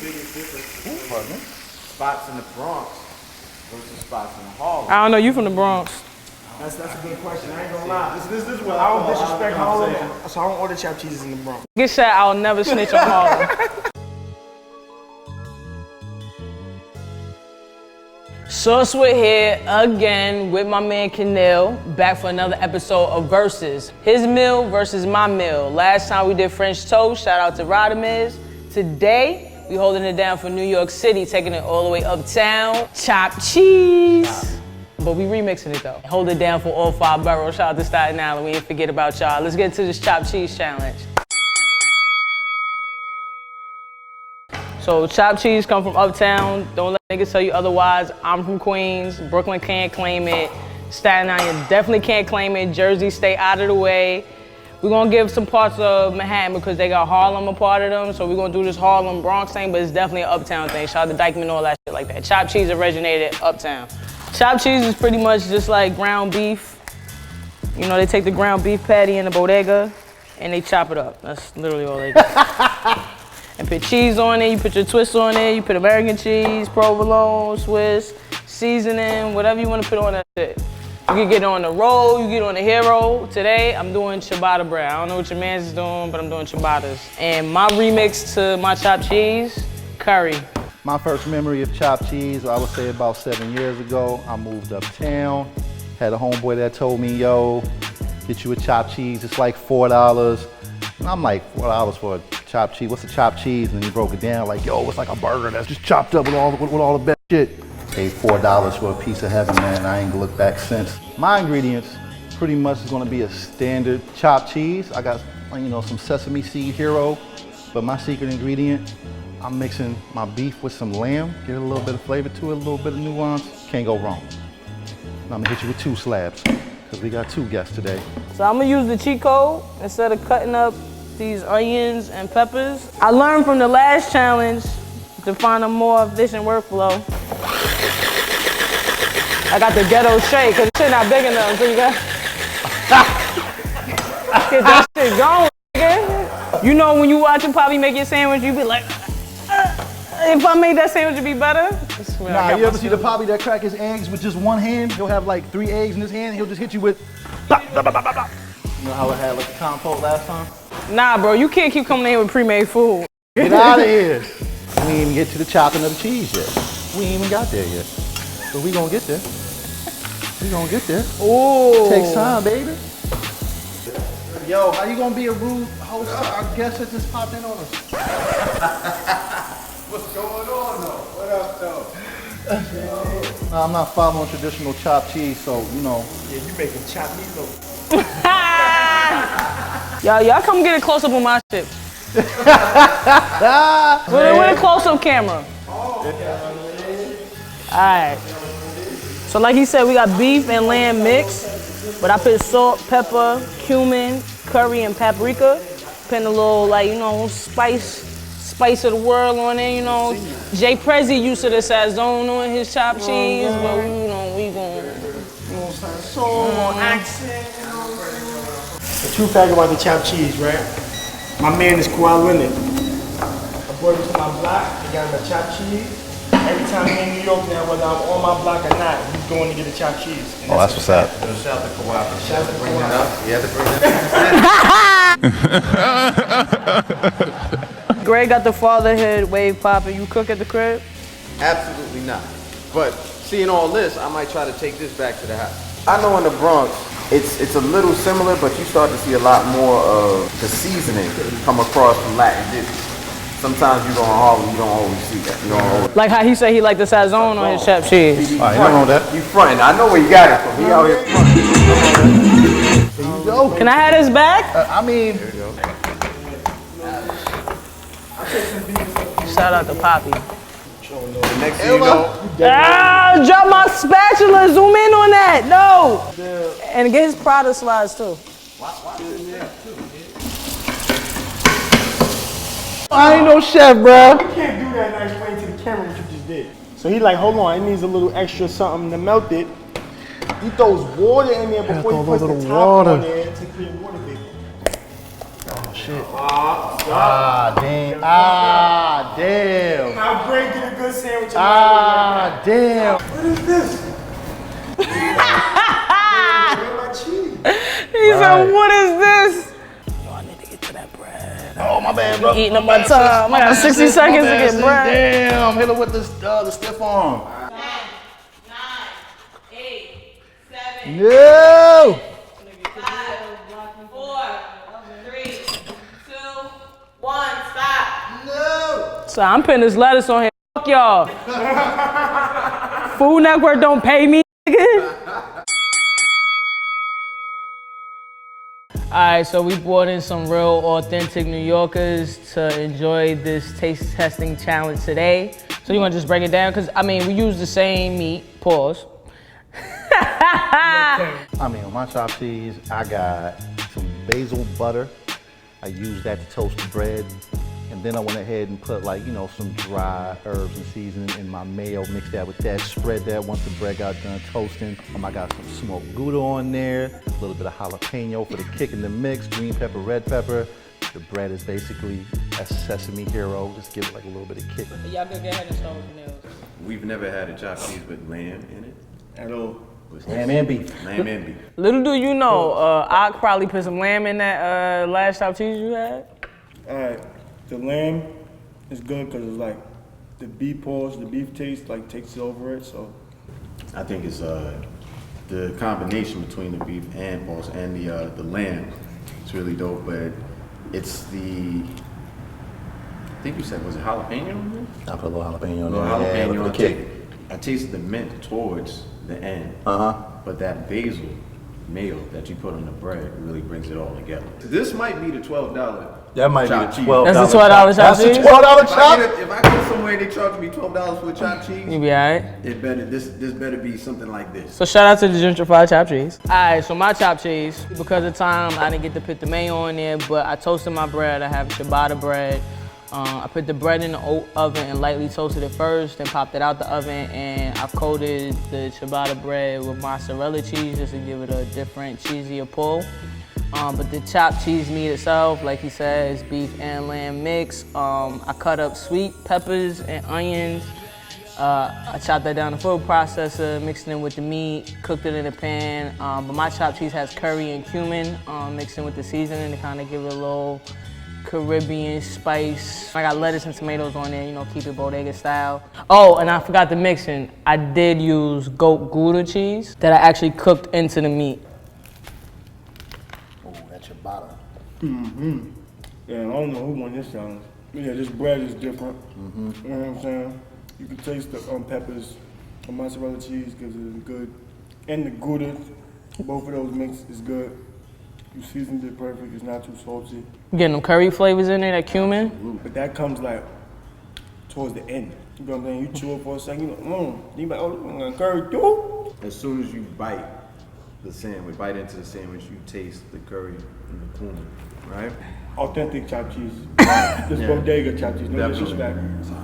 biggest difference? Spots in the Bronx versus spots in Harlem. I don't know, you from the Bronx. That's a good question. I ain't gonna lie. This is what I don't disrespect Harlem, so I don't order chopped cheeses in the Bronx. Get shot, I'll never snitch on Harlem. Sauce WHiT here again with my man Kanil, back for another episode of Versus. His meal versus my meal. Last time we did French toast, shout out to Rodamiz. Today, we holding it down for New York City, taking it all the way uptown. Chopped cheese. But we remixing it though. Hold it down for all 5 boroughs. Shout out to Staten Island, we ain't forget about y'all. Let's get to this chopped cheese challenge. So chopped cheese come from Uptown. Don't let niggas tell you otherwise. I'm from Queens. Brooklyn can't claim it. Staten Island definitely can't claim it. Jersey, stay out of the way. We're gonna give some parts of Manhattan because they got Harlem a part of them. So we're gonna do this Harlem Bronx thing, but it's definitely an Uptown thing. Shout out to Dykeman and all that shit like that. Chopped cheese originated Uptown. Chopped cheese is pretty much just like ground beef. You know, they take the ground beef patty in the bodega and they chop it up. That's literally all they do. And put cheese on it, you put your twist on it, you put American cheese, provolone, Swiss, seasoning, whatever you want to put on that shit. You can get it on the roll, you get it on the hero. Today, I'm doing ciabatta bread. I don't know what your man's is doing, but I'm doing ciabattas. And my remix to my chopped cheese, curry. My first memory of chopped cheese, I would say about 7 years ago. I moved uptown, had a homeboy that told me, yo, get you a chopped cheese, it's like $4. And I'm like, $4 for a chopped cheese? What's a chopped cheese? And he broke it down like, yo, it's like a burger that's just chopped up with all the best shit. Paid $4 for a piece of heaven, man. I ain't gonna look back since. My ingredients pretty much is gonna be a standard chopped cheese. I got, you know, some sesame seed hero, but my secret ingredient, I'm mixing my beef with some lamb, get a little bit of flavor to it, a little bit of nuance. Can't go wrong. And I'm gonna hit you with 2 slabs, because we got 2 guests today. So I'm gonna use the cheat code instead of cutting up these onions and peppers. I learned from the last challenge to find a more efficient workflow. I got the ghetto shake, cause shit not big enough, so you got get that shit going, nigga. You know when you watching Poppy make your sandwich, you be like, if I made that sandwich, it'd be better. Nah, you ever see the Poppy that crack his eggs with just one hand? He'll have like 3 eggs in his hand, and he'll just hit you with blah, blah, blah, blah, blah. You know how it had like the compote last time? Nah, bro, you can't keep coming in with pre-made food. Get out of here. We ain't even get to the chopping of the cheese yet. We ain't even got there yet. But we gonna get there. We gonna get there. Ooh. Takes time, baby. Yo, how you gonna be a rude host to our guests that just popped in on us? What's going on though? What up though? I'm not following traditional chopped cheese, so you know. Yeah, you making chopped meatloaf. Y'all come get a close up on my shit. With a close up camera. Alright. So like he said, we got beef and lamb mixed, but I put salt, pepper, cumin, curry, and paprika. Putting a little, like, you know, spice of the world on it, you know. Jay Prezi used to the sazon on his chopped cheese, but you know, we gon', you know, soul on accent, you know what I'm saying? The true fact about the chopped cheese, right? My man is Kuala. I brought him to my block, he got him a chopped cheese. Every time he's in New York now, whether I'm on my block or not, he's going to get a chopped cheese. And oh, that's what's up. Shout out to Kawhi. Shout out to bring that up. You have to bring that up. Greg got the fatherhood wave popping. You cook at the crib? Absolutely not. But seeing all this, I might try to take this back to the house. I know in the Bronx, it's a little similar, but you start to see a lot more of the seasoning come across from Latin dishes. Sometimes you go in Harlem, you don't always see that. You don't always. Like how he said he liked the sazon on his chopped cheese. You know that. You frontin'. I know where you got it from. He out here frontin'. There you go. Can I have this back? I mean. There you go. Shout out to Poppy. The next thing you know, Drop my spatula. Zoom in on that. No. And get his Prada slides too. I ain't no chef, bro. You can't do that and explain to the camera what you just did. So he like, hold on, it needs a little extra something to melt it. He throws water in there before he puts the top on there to create water vapor. Oh shit. Ah, damn. Ah, damn. sandwich. Ah, damn. What is this? Where's my cheese? He said, what is this? Yo, I need to get to that bread. Oh, my bad, bro. Eating up my time. I got 60 seconds to get bread. Damn, hit her with this, the stiff arm. 10, 9, 8, 7, No. 5, 4, 3, 2, 1, stop. No. So I'm putting this lettuce on here. Fuck y'all. Food Network don't pay me, nigga. Alright, so we brought in some real authentic New Yorkers to enjoy this taste testing challenge today. So you wanna just break it down? Cause I mean, we use the same meat, pause. I mean, on my chopped cheese, I got some basil butter. I used that to toast the bread. And then I went ahead and put some dry herbs and seasoning in my mayo, mixed that with that, spread that once the bread got done toasting. I got some smoked Gouda on there, a little bit of jalapeno for the kick in the mix, green pepper, red pepper. The bread is basically a sesame hero, just give it like a little bit of kick. Y'all go ahead and start with the nails. We've never had a chopped cheese with lamb in it. At all. Lamb and beef. Lamb and beef. Little do you know, I probably put some lamb in that last chopped cheese you had. All right. The lamb is good because it's like the beef pulse, the beef taste like takes over it. So I think it's the combination between the beef and pulse and the lamb. It's really dope, but it's I think you said, was it jalapeno in there? I put a little jalapeno on No, there. jalapeno for on the kick. I tasted the mint towards the end. But that basil mayo that you put on the bread really brings it all together. This might be the $12. That might chopped be cheese. the $12. That's the $12 chopped That's the cheese? $12 chop. If I go somewhere they charge me $12 for a chopped cheese, You be alright? it better this better be something like this. So shout out to the gentrified chopped cheese. Alright, so my chopped cheese, because of time, I didn't get to put the mayo on there, but I toasted my bread. I have ciabatta bread. I put the bread in the oven and lightly toasted it first, then popped it out the oven, and I coated the ciabatta bread with mozzarella cheese just to give it a different, cheesier pull. But the chopped cheese meat itself, like he said, is beef and lamb mix. I cut up sweet peppers and onions. I chopped that down in the food processor, mixed it in with the meat, cooked it in a pan. But my chopped cheese has curry and cumin mixed in with the seasoning to kind of give it a little Caribbean spice. I got lettuce and tomatoes on there, keep it bodega style. Oh, and I forgot the mixing. I did use goat Gouda cheese that I actually cooked into the meat. Oh, that's ciabatta. yeah, I don't know who won this challenge. But yeah, this bread is different. You know what I'm saying? You can taste the peppers, the mozzarella cheese gives it good, and the Gouda. Both of those mix is good. You seasoned it perfect. It's not too salty. You getting them curry flavors in there, that cumin? But that comes like towards the end. You know what I'm saying? You chew it for a second, you like, oh, I'm gonna curry too. As soon as you bite into the sandwich, you taste the curry and the cumin, right? Authentic chopped cheese. This bodega chopped cheese, no disrespect.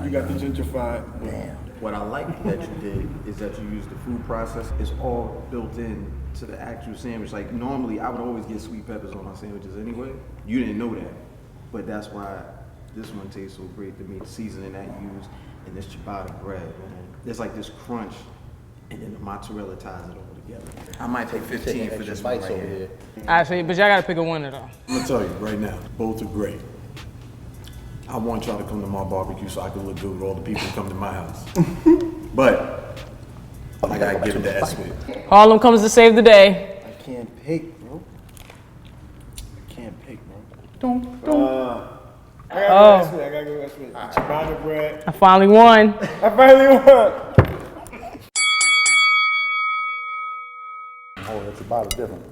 You got the gentrified. Damn. What I like that you did is that you used the food process. It's all built in to the actual sandwich. Like normally I would always get sweet peppers on my sandwiches anyway. You didn't know that, but that's why this one tastes so great to me. The seasoning that you use and this ciabatta bread, man. There's like this crunch and then the mozzarella ties it all together. I might take 15 for this one right here. Actually, but y'all gotta pick a winner though. I'm gonna tell you right now, both are great. I want y'all to come to my barbecue so I can look good with all the people who come to my house. But I gotta give it to S.W.HiT. Harlem comes to save the day. I can't pick, bro. Don't. I gotta go S.W.HiT. Ciabatta bread. I finally won. I finally won. Oh, that's ciabatta different.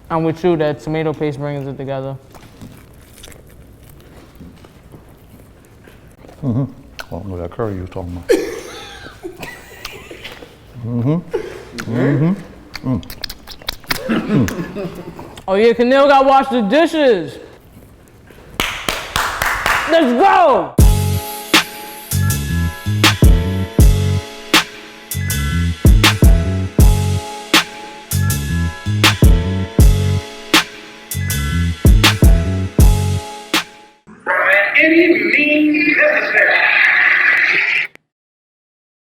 I'm with you, that tomato paste brings it together. Oh, look at that curry you was talking about. Oh yeah, Kanil gotta wash the dishes. Let's go! any means necessary.